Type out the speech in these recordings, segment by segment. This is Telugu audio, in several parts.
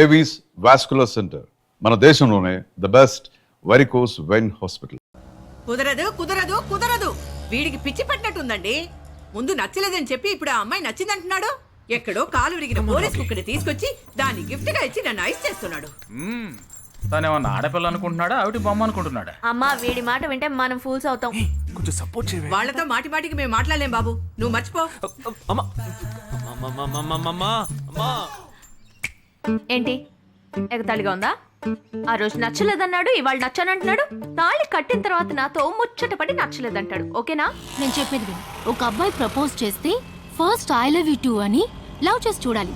ఏవీస్ వాస్కులర్ సెంటర్, మన దేశంలోనే the best varicose vein hospital. కుదరదు కుదరదు కుదరదు, వీడికి పిచ్చి పట్టినట్టుందండి. ముందు నచ్చలేదని చెప్పి ఇప్పుడు ఆ అమ్మాయి నచ్చిందంటున్నాడు. ఎక్కడో కాలు విరిగిన పోలీస్ కుక్కని తీసుకొచ్చి దాన్ని గిఫ్ట్ గా ఇచ్చి నన్ను ఐస్ చేస్తున్నాడు. తనేమన్నా ఆడపిల్ల అనుకుంటున్నాడా, ఆవిడ బొమ్మ అనుకుంటున్నాడా? అమ్మా వీడి మాట వింటే మనం ఫూల్స్ అవుతాం. కొంచెం సపోర్ట్ చేయండి. వాళ్ళతో మాటి మాటికి మేము మాట్లాడలేం బాబు, నువ్వు మర్చిపో. ఏంటి ఎగతాళిగా ఉందా? ఆ రోజు నచ్చలేదన్నాడు, ఇవాళ నచ్చానంటున్నాడు. తాళి కట్టిన తర్వాత నాతో ముచ్చటపడి నచ్చలేదంటాడు. ఓకేనా? నేను చెప్పేది విను. ఒక అబ్బాయి ప్రపోజ్ చేస్తే first I love you two అని లవ్ చేసి చూడాలి.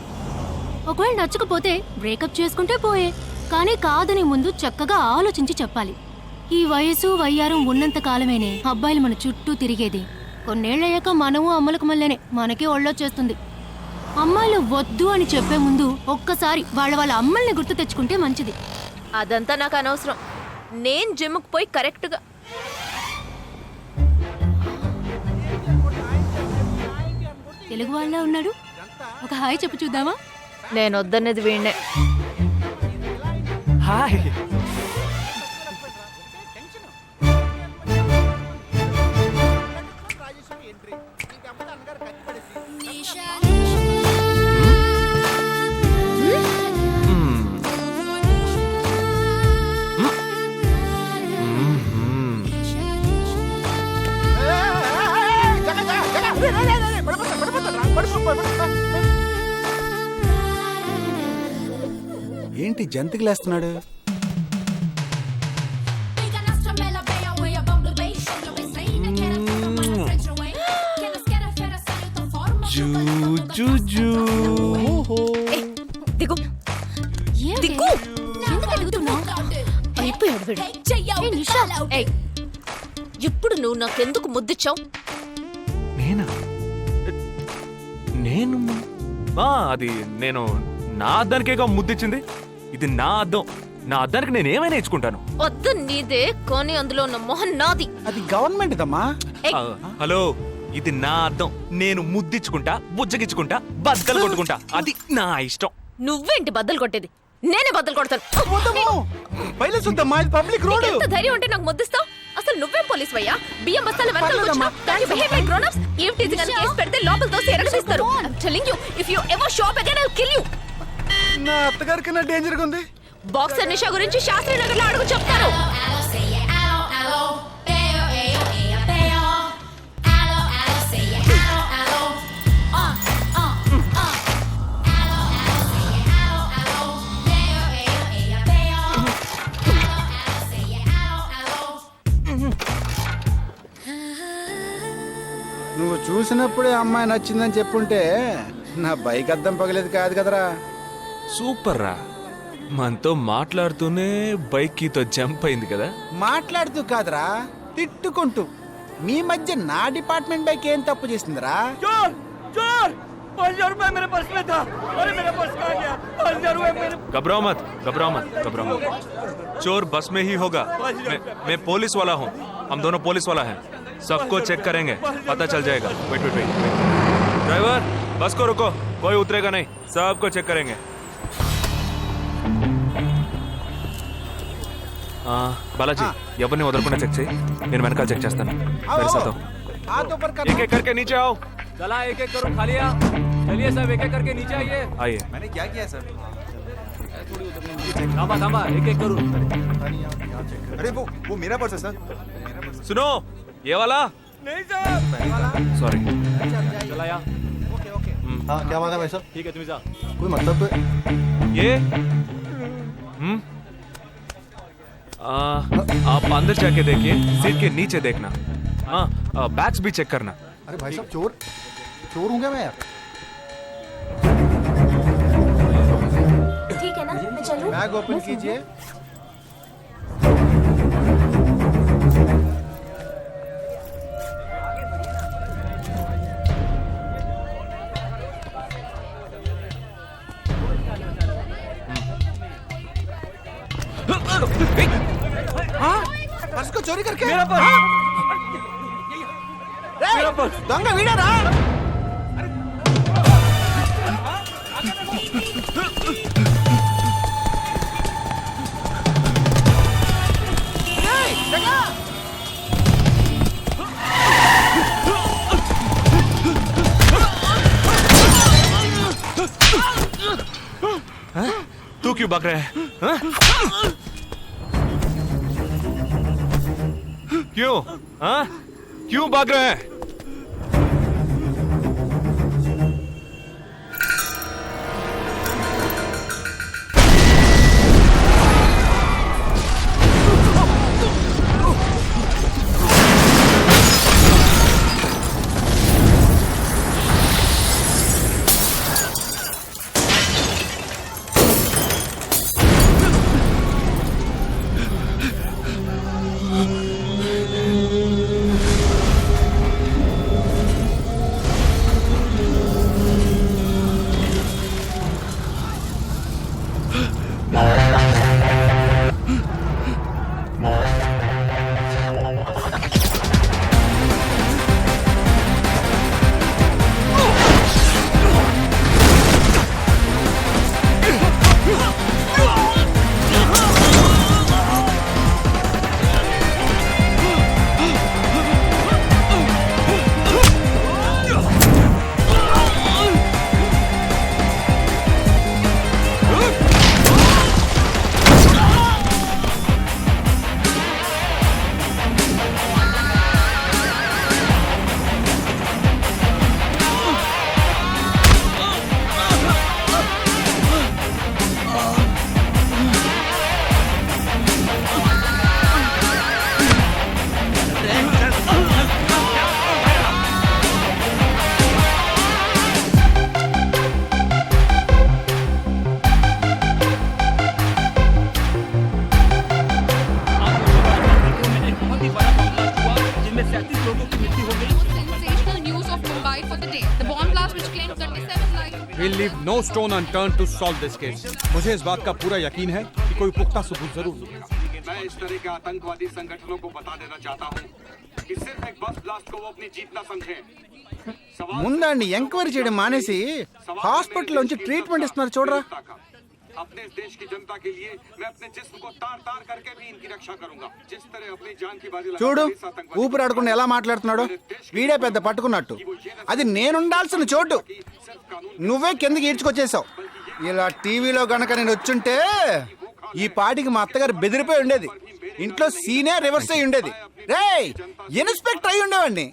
ఒకవేళ నచ్చకపోతే బ్రేకప్ చేసుకుంటే పోయే, కానీ కాదని ముందు చక్కగా ఆలోచించి చెప్పాలి. ఈ వయసు వయ్యారం ఉన్నంత కాలమేనే అబ్బాయిలు మన చుట్టూ తిరిగేది. కొన్నేళ్లయ్యాక మనము అమ్మలకు మళ్ళీనే మనకే ఒళ్ళొచ్చేస్తుంది. అమ్మాయిలు వద్దు అని చెప్పే ముందు ఒక్కసారి వాళ్ళ అమ్మల్ని గుర్తు తెచ్చుకుంటే మంచిది. అదంతా నాకు అనవసరం. నేను జిమ్కి పోయి కరెక్ట్గా తెలుగు వాళ్ళ ఉన్నాడు. ఒక హాయ్ చెప్పు చూద్దామా? నేను వద్దనేది వీణ్ణే. హాయ్. ఏంటి జంతికి లేస్తున్నాడు? దిగు దిగు. అయిపోయాడు వీడు. ఏయ్, ఇప్పుడు నువ్వు నాకెందుకు ముద్దిచ్చావు? నేనా? నేను అది నేను నా అద్దానికేగా ముద్దిచ్చింది. ఇది నా అద్దం. నా అద్దానికి నేను ఏమైనా ఇచ్చుకుంటాను. వద్దు నీదే, కానీ అందులో ఉన్న మొహం నాది. అది గవర్నమెంట్ దమ్మా. హలో, ఇది నా అద్దం. నేను ముద్దిచ్చుకుంటా, బుజ్జగిచ్చుకుంటా, బద్దలు కొట్టుకుంటా. అది నా ఇష్టం. నువ్వేంటి బద్దలు కొట్టేది? నేనే బద్దలు కొడతాను. Public road. ఎంత ధైర్యం ఉంటే నాకు ముద్దిస్తావు? అసలు నువ్వేం పోలీస్ వయ్యా? బియ్యం బస్తాల వెనకాల వచ్చినా కానీ బిహేవ్ లైక్ గ్రోన్ అప్స్. ఏం టీజింగ్ అని కేసు పెడితే లోపల తోసి ఎరగదీస్తారు. I am telling you, if you ever show up again I will kill you. నా అత్తగారి కన్నా డేంజర్ గా ఉంది. బాక్సర్ నిషా గురించి శాస్త్రి నగర్ లో అడుగు చెప్తారు. నువ్వు చూసినప్పుడే అమ్మాయి నచ్చిందని చెప్పుంటే నా బైక్ అద్దం పగలేదు కాదు కదరా. సూపర్ రా. మనతో మాట్లాడుతూనే బైక్ కీతో జంప్ అయింది కదా. మాట్లాడుతూ కాదురా, తిట్టుకుంటూ. మీ మధ్య నా డిపార్ట్మెంట్ బైక్ ఏం తప్పు చేసిందిరా? घबराओ मत, घबराओ मत, घबराओ मत. चोर बस में ही होगा. मैं पुलिस वाला हूँ. हम दोनों पुलिस वाला हैं. सबको चेक करेंगे, पता चल जाएगा. Wait wait wait. ड्राइवर, बस को रुको. कोई उतरेगा नहीं. सबको चेक करेंगे. बालाजी, ఎవరిని వదలకుండా చెక్ చేయి. నేను వెనకాల చెక్ చేస్తాను. एक एक करके नीचे आओ. चला एक एक करो. खालिया चलिए सब, एक एक करके नीचे आइए. आइए. मैंने क्या किया सर? थांबा थांबा, एक एक करो. अरे वो मेरा पर्स है सर. सुनो, ये वाला नहीं सर. सॉरी. चला यार. Okay okay. हाँ क्या बात है भाई साहब? ठीक है, तुम जा. कोई मतलब तो ये आप अंदर जाके देखिए. सीट के नीचे देखना. हाँ, बैग्स भी चेक करना. अरे भाई साहब, चोर हूँ क्या मैं यार? ठीक है ना, मैं चलूं? बैग ओपन कीजिए. पर्स को चोरी करके मेरा पर्स. దొంగ వీడరా? तू क्यों भाग रहा है हाँ? क्यों हाँ क्यों भाग रहा है Sensational news of Mumbai for the day. The bomb blast which claimed 37 lives. We'll leave no stone unturned to solve this case. मुझे इस बात का पूरा यकीन है कि कोई पुख्ता सबूत जरूर मिलेगा। मैं इस तरह के आतंकवादी संगठनों को बता देना चाहता हूँ कि सिर्फ एक बस ब्लास्ट को वो अपनी जीत ना समझें। ముందండి ఎంక్వైరీ చేయడం మానేసి హాస్పిటల్ నుంచి ట్రీట్మెంట్ ఇస్తున్నారు చూడరా. अपने इस देश की जनता के लिए मैं अपने जिस्म को तार तार करके भी इनकी रक्षा करूंगा जिस तरह अपनी जान की बाजी చూడు ఊపిరాడకుండా ఎలా మాట్లాడుతున్నాడు. వీడే పెద్ద పట్టుకున్నట్టు. అది నేనుండాల్సిన చోటు నువ్వే కిందకి ఈడ్చుకొచ్చేసావు. ఇలా టీవీలో గనక నేను వచ్చుంటే ఈ పాటికి మా అత్తగారు బెదిరిపోయి ఉండేది. ఇంట్లో సీనే రివర్స్ అయి ఉండేది. రేయ్ ఇన్స్పెక్టర్ అయి ఉండేవాడిని.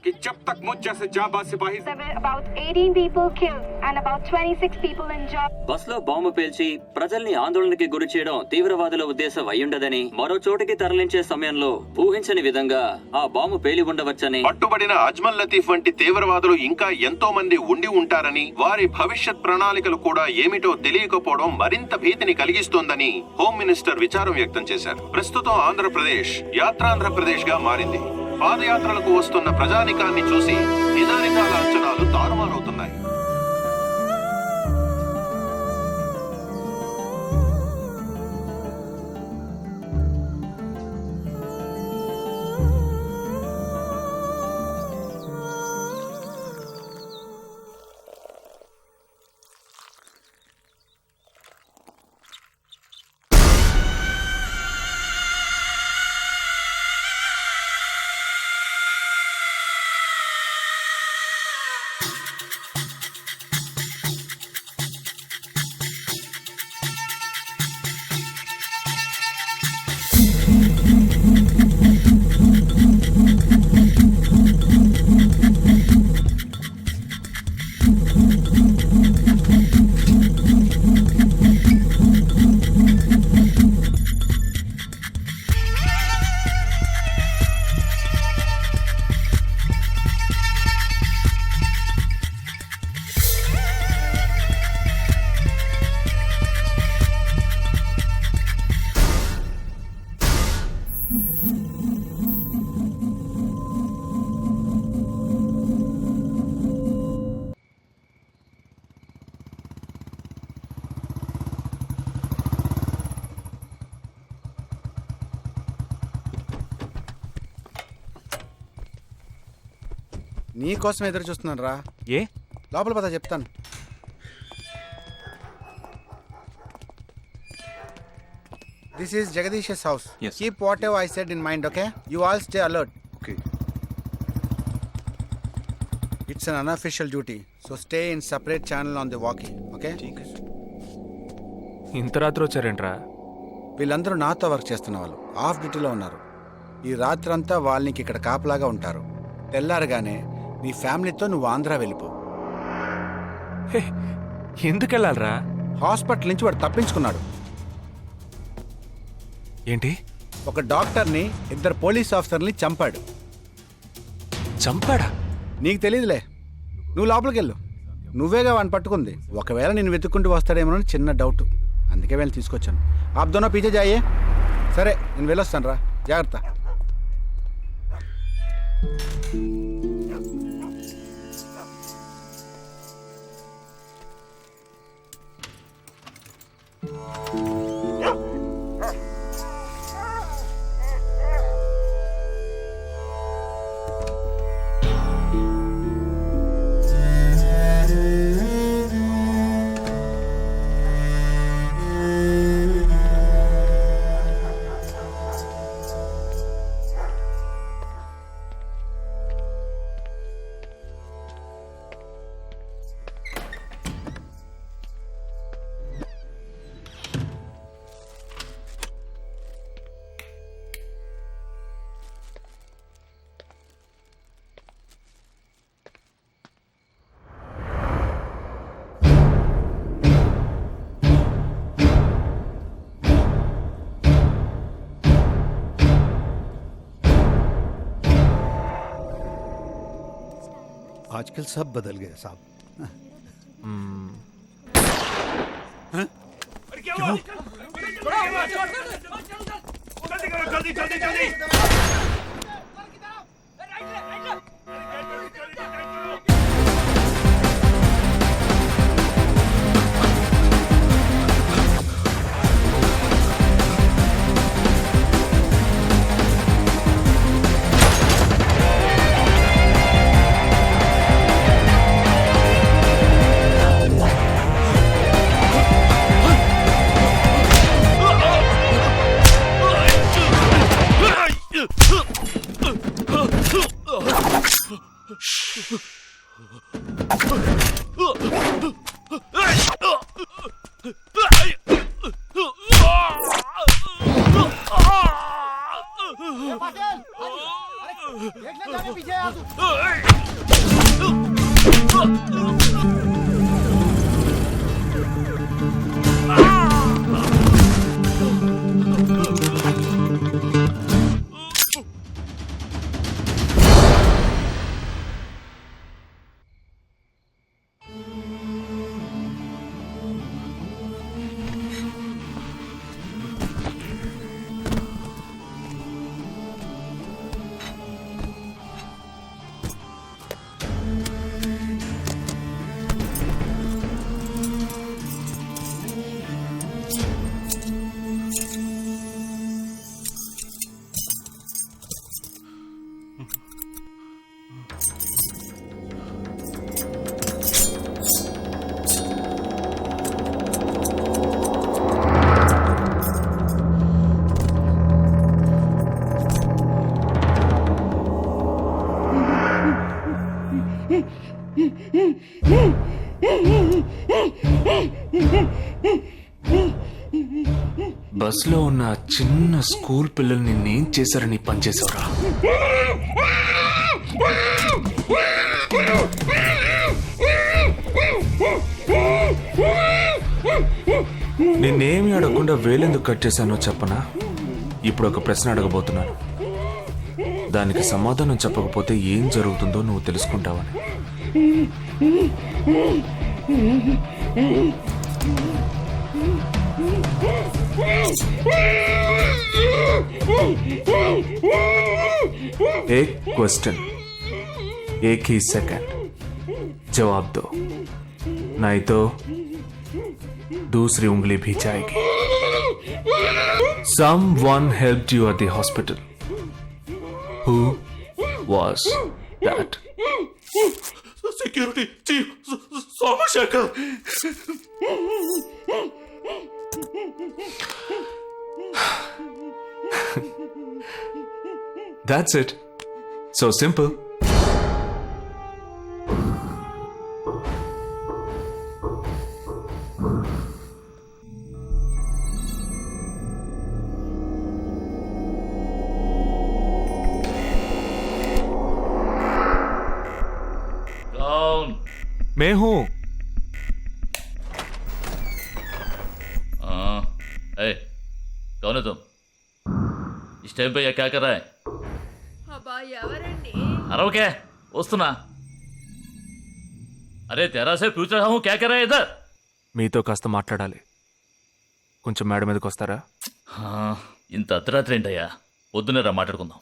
कि जब तक मुझ जैसे जाबाज सिपाही There were about 18 people killed and about 26 people injured. బస్సులో బాంబు పేల్చి ప్రజల్ని ఆందోళనకి గురి చేయడం తీవ్రవాదుల ఉద్దేశం అయ్యుండదని మరో చోటికి తరలించే సమయంలో ఊహించని విధంగా ఆ బాంబు పేలి ఉండవచ్చని పట్టుబడిన అజ్మల్ లతీఫ్ వంటి తీవ్రవాదులు ఇంకా ఎంతో మంది ఉండి ఉంటారని వారి భవిష్యత్ ప్రణాళికలు కూడా ఏమిటో తెలియకపోవడం మరింత భీతిని కలిగిస్తోందని హోమ్ మినిస్టర్ విచారం వ్యక్తం చేశారు. ప్రస్తుతం ఆంధ్రప్రదేశ్ యాత్రాంధ్రప్రదేశ్ గా మారింది. పాదయాత్రలకు వస్తున్న ప్రజానికాన్ని చూసి నిజానిజాల అంచనాలు తారుమారవుతున్నాయి. నీకోసం ఎదురు చూస్తున్నాను రా. ఏ లోపల పద చెప్తాను. This is Jagadish's house. Yes. Keep whatever I said in mind, okay? You all stay alert. Okay. It's an unofficial duty, so stay in separate channel on the walkie, okay? ठीक है. ఇంత రాత్రి వచ్చారేంట్రా? వీళ్ళందరూ నాతో వర్క్ చేస్తున్న వాళ్ళు, ఆఫ్ డ్యూటీలో ఉన్నారు. ఈ రాత్రంతా వాళ్ళకి ఇక్కడ కాపలాగా ఉంటారు. తెల్లారగానే నీ ఫ్యామిలీతో నువ్వు ఆంధ్ర వెళ్ళిపో. హే, ఎందుకు వెళ్ళాలరా? హాస్పిటల్ నుంచి వాడు తప్పించుకున్నాడు. ఏంటి? ఒక డాక్టర్ని, 2 పోలీస్ ఆఫీసర్ని చంపాడు. చంపాడా? నీకు తెలియదులే, నువ్వు లోపలికి వెళ్ళు. నువ్వేగా వాడిని పట్టుకుంది. ఒకవేళ నేను వెతుక్కుంటూ వస్తాడేమోనని చిన్న డౌట్, అందుకే వెళ్ళి తీసుకొచ్చాను. ఆప్ దోనో పీछे जाइए. సరే నేను వెళ్ళొస్తాను రా, జాగ్రత్త. आजकल सब बदल गए साहब। బస్లో ఉన్న చిన్న స్కూల్ పిల్లల్ని నేను చేశారని పనిచేసావురా. నిన్నేమి అడగకుండా వేలెందుకు కట్ చేశానో చెప్పనా? ఇప్పుడు ఒక ప్రశ్న అడగబోతున్నాను, దానికి సమాధానం చెప్పకపోతే ఏం జరుగుతుందో నువ్వు తెలుసుకుంటావని. एक क्वेश्चन, एक ही सेकंड, जवाब दो, नहीं तो दूसरी उंगली भी जाएगी. Someone helped you at the hospital. Who was that? Security chief Somashekar. That's it. So simple. मैं हूं। कौन है तुम? इस टाइम पे ये क्या कर रहा है? అబ్బా ఎవరండి? अरे क्या वस्तुना? अरे तेरा से पूछ रहा हूँ क्या कर रहा है इधर? మీతో కాస్త మాట్లాడాలి, కొంచెం మేడ మీదకి వస్తారా? ఇంత అర్ధరాత్రి ఏంటయ్యా? పొద్దునే రా మాట్లాడుకుందాం.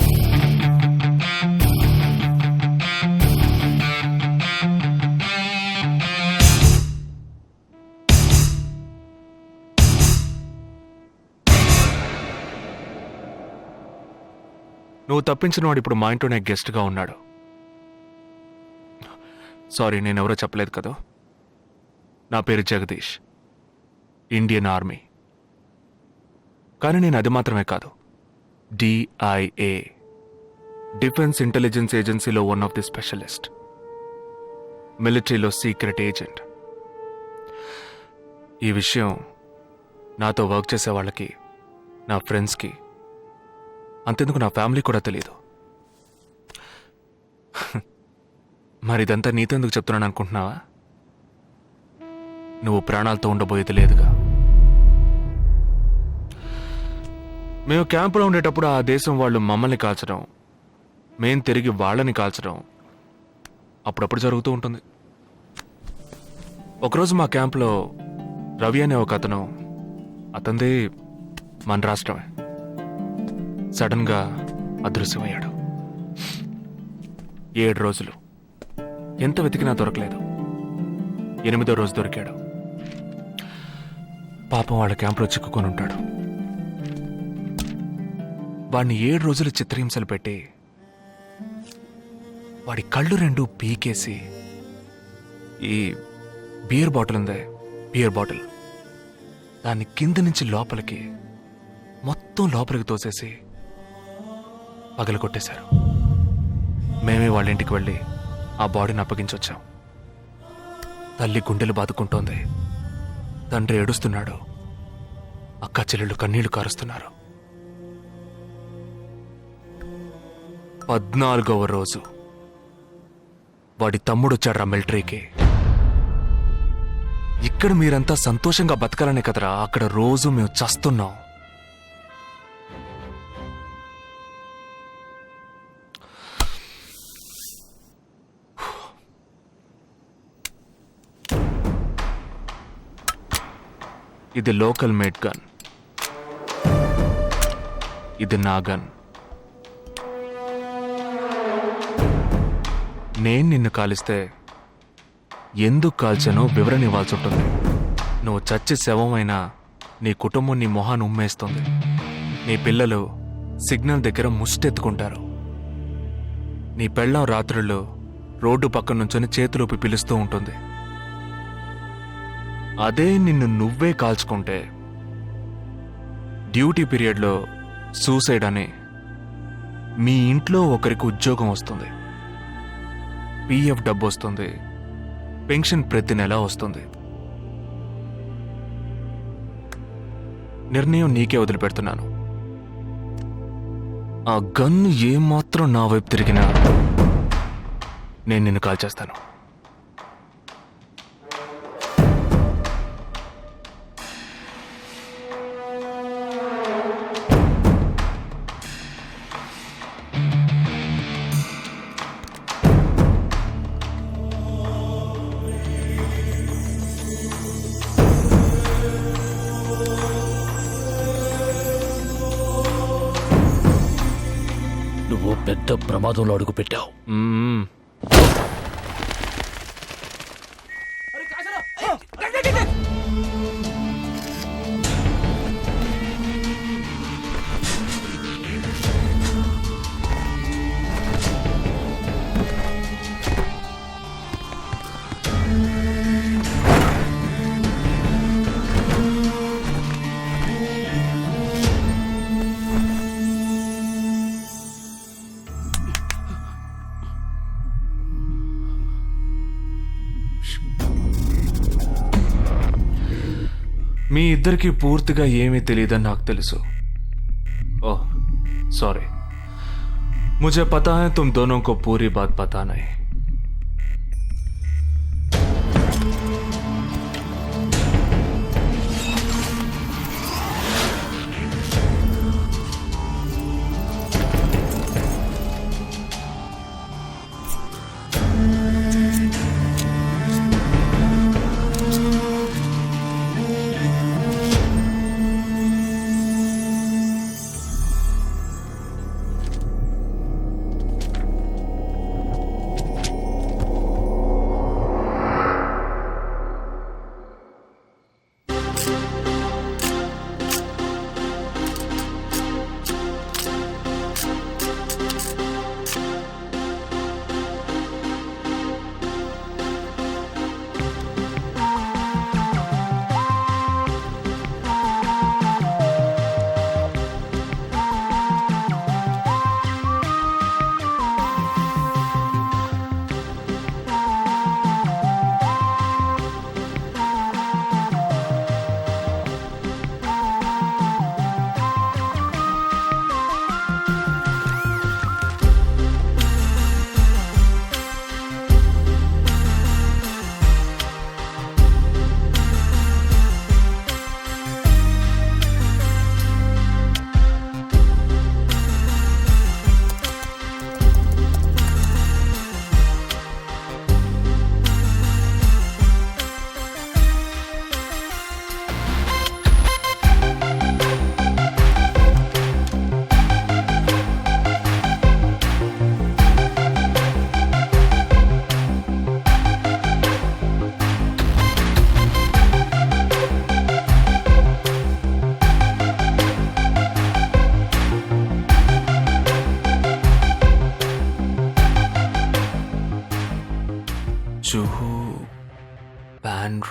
నువ్వు తప్పించిన వాడు ఇప్పుడు మా ఇంట్లోనే గెస్ట్గా ఉన్నాడు. సారీ, నేనెవరో చెప్పలేదు కదా. నా పేరు జగదీష్, ఇండియన్ ఆర్మీ. కానీ నేను అది మాత్రమే కాదు, DIA, డిఫెన్స్ ఇంటెలిజెన్స్ ఏజెన్సీలో వన్ ఆఫ్ ది స్పెషలిస్ట్, మిలిటరీలో సీక్రెట్ ఏజెంట్. ఈ విషయం నాతో వర్క్ చేసే వాళ్ళకి, నా ఫ్రెండ్స్కి, అంతెందుకు నా ఫ్యామిలీ కూడా తెలియదు. మరి ఇదంతా నీతెందుకు చెప్తున్నాను అనుకుంటున్నావా? నువ్వు ప్రాణాలతో ఉండబోయేది లేదుగా. మేము క్యాంపులో ఉండేటప్పుడు ఆ దేశం వాళ్ళు మమ్మల్ని కాల్చడం, మేం తిరిగి వాళ్ళని కాల్చడం అప్పుడప్పుడు జరుగుతూ ఉంటుంది. ఒకరోజు మా క్యాంప్లో రవి అనే ఒక అతను, అతనిది మన రాష్ట్రమే, సడన్గా అదృశ్యమయ్యాడు. 7 రోజులు ఎంత వెతికినా దొరకలేదు. 8వ రోజు దొరికాడు. పాపం వాళ్ళ క్యాంపులో చిక్కుకొని ఉంటాడు. వాడిని 7 రోజులు చిత్రహింసలు పెట్టి వాడి కళ్ళు 2 పీకేసి ఈ బియర్ బాటిల్ ఉందే, బియర్ బాటిల్, దాన్ని కింద నుంచి లోపలికి, మొత్తం లోపలికి తోసేసి పగల కొట్టేశారు. మేమే వాళ్ళ ఇంటికి వెళ్ళి ఆ బాడీని అప్పగించొచ్చాం. తల్లి గుండెలు బాదుకుంటోంది, తండ్రి ఏడుస్తున్నాడు, అక్క చెల్లెళ్ళు కన్నీళ్లు కారుస్తున్నారు. 14వ రోజు వాడి తమ్ముడు వచ్చాడ్రా మిలిటరీకి. ఇక్కడ మీరంతా సంతోషంగా బతకాలనే కదరా అక్కడ రోజు మేము చస్తున్నాం. ఇది లోకల్ మేడ్ గన్, ఇది నా గన్. నేను నిన్ను కాలిస్తే ఎందుకు కాల్చానో వివరణ ఇవ్వాల్సి ఉంటుంది. నువ్వు చచ్చి శవమైనా నీ కుటుంబం నీ మొహాన్ని ఉమ్మేస్తుంది. నీ పిల్లలు సిగ్నల్ దగ్గర ముష్టెత్తుకుంటారు. నీ పెళ్ళాం రాత్రుల్లో రోడ్డు పక్కన నుంచొని చేతులోపి పిలుస్తూ ఉంటుంది. అదే నిన్ను నువ్వే కాల్చుకుంటే డ్యూటీ పీరియడ్లో సూసైడ్ అని మీ ఇంట్లో ఒకరికి ఉద్యోగం వస్తుంది, PF డబ్బు వస్తుంది, పెన్షన్ ప్రతి నెల వస్తుంది. నిర్ణయం నీకే వదిలిపెడుతున్నాను. ఆ గన్ను ఏమాత్రం నా వైపు తిరిగినా నేను నిన్ను కాల్చేస్తాను. నువ్వు పెద్ద ప్రమాదంలో అడుగు పెట్టావు. మీ ఇద్దరికి పూర్తిగా ఏమీ తెలియదని నాకు తెలుసు. ओह सॉरी, मुझे पता है तुम दोनों को पूरी बात पता नहीं.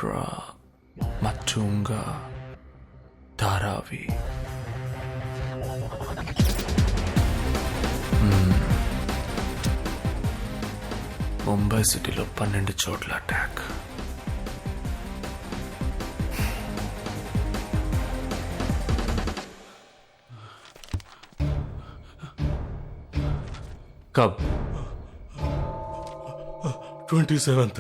कोब्रा मचूंगा धारावी ముంబై సిటీలో 12 చోట్ల అటాక్. कब? 27th.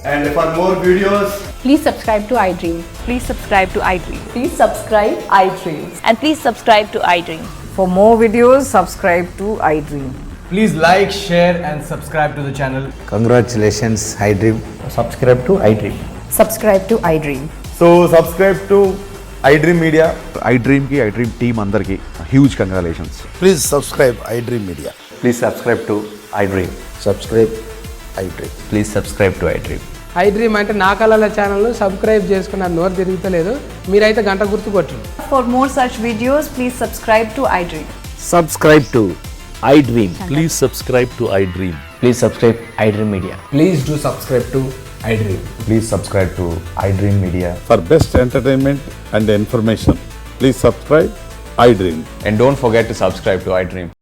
And for more videos, please subscribe to iDream. Please subscribe to iDream. Please subscribe iDream. And please subscribe to iDream. For more videos, subscribe to iDream. please like, share, and subscribe to the channel. Congratulations, iDream. Subscribe to iDream. Subscribe to iDream. So, subscribe to iDream Media. iDream ki iDream team అందరికి huge congratulations. Please subscribe iDream Media. Please subscribe to iDream. Subscribe iDream. Please subscribe to iDream. iDream అంటే నా కళల ఛానల్ సబ్స్క్రైబ్ చేసుకున్న నోరు తిరుగుతలేదు. మీరైతే గంట గుర్తు కొట్టండి. For more such videos, please subscribe to iDream. Subscribe to iDream. Please subscribe to iDream. Please subscribe iDream Media. Please do subscribe to iDream. Please subscribe to iDream Media. For best entertainment and information, please subscribe iDream. And don't forget to subscribe to iDream.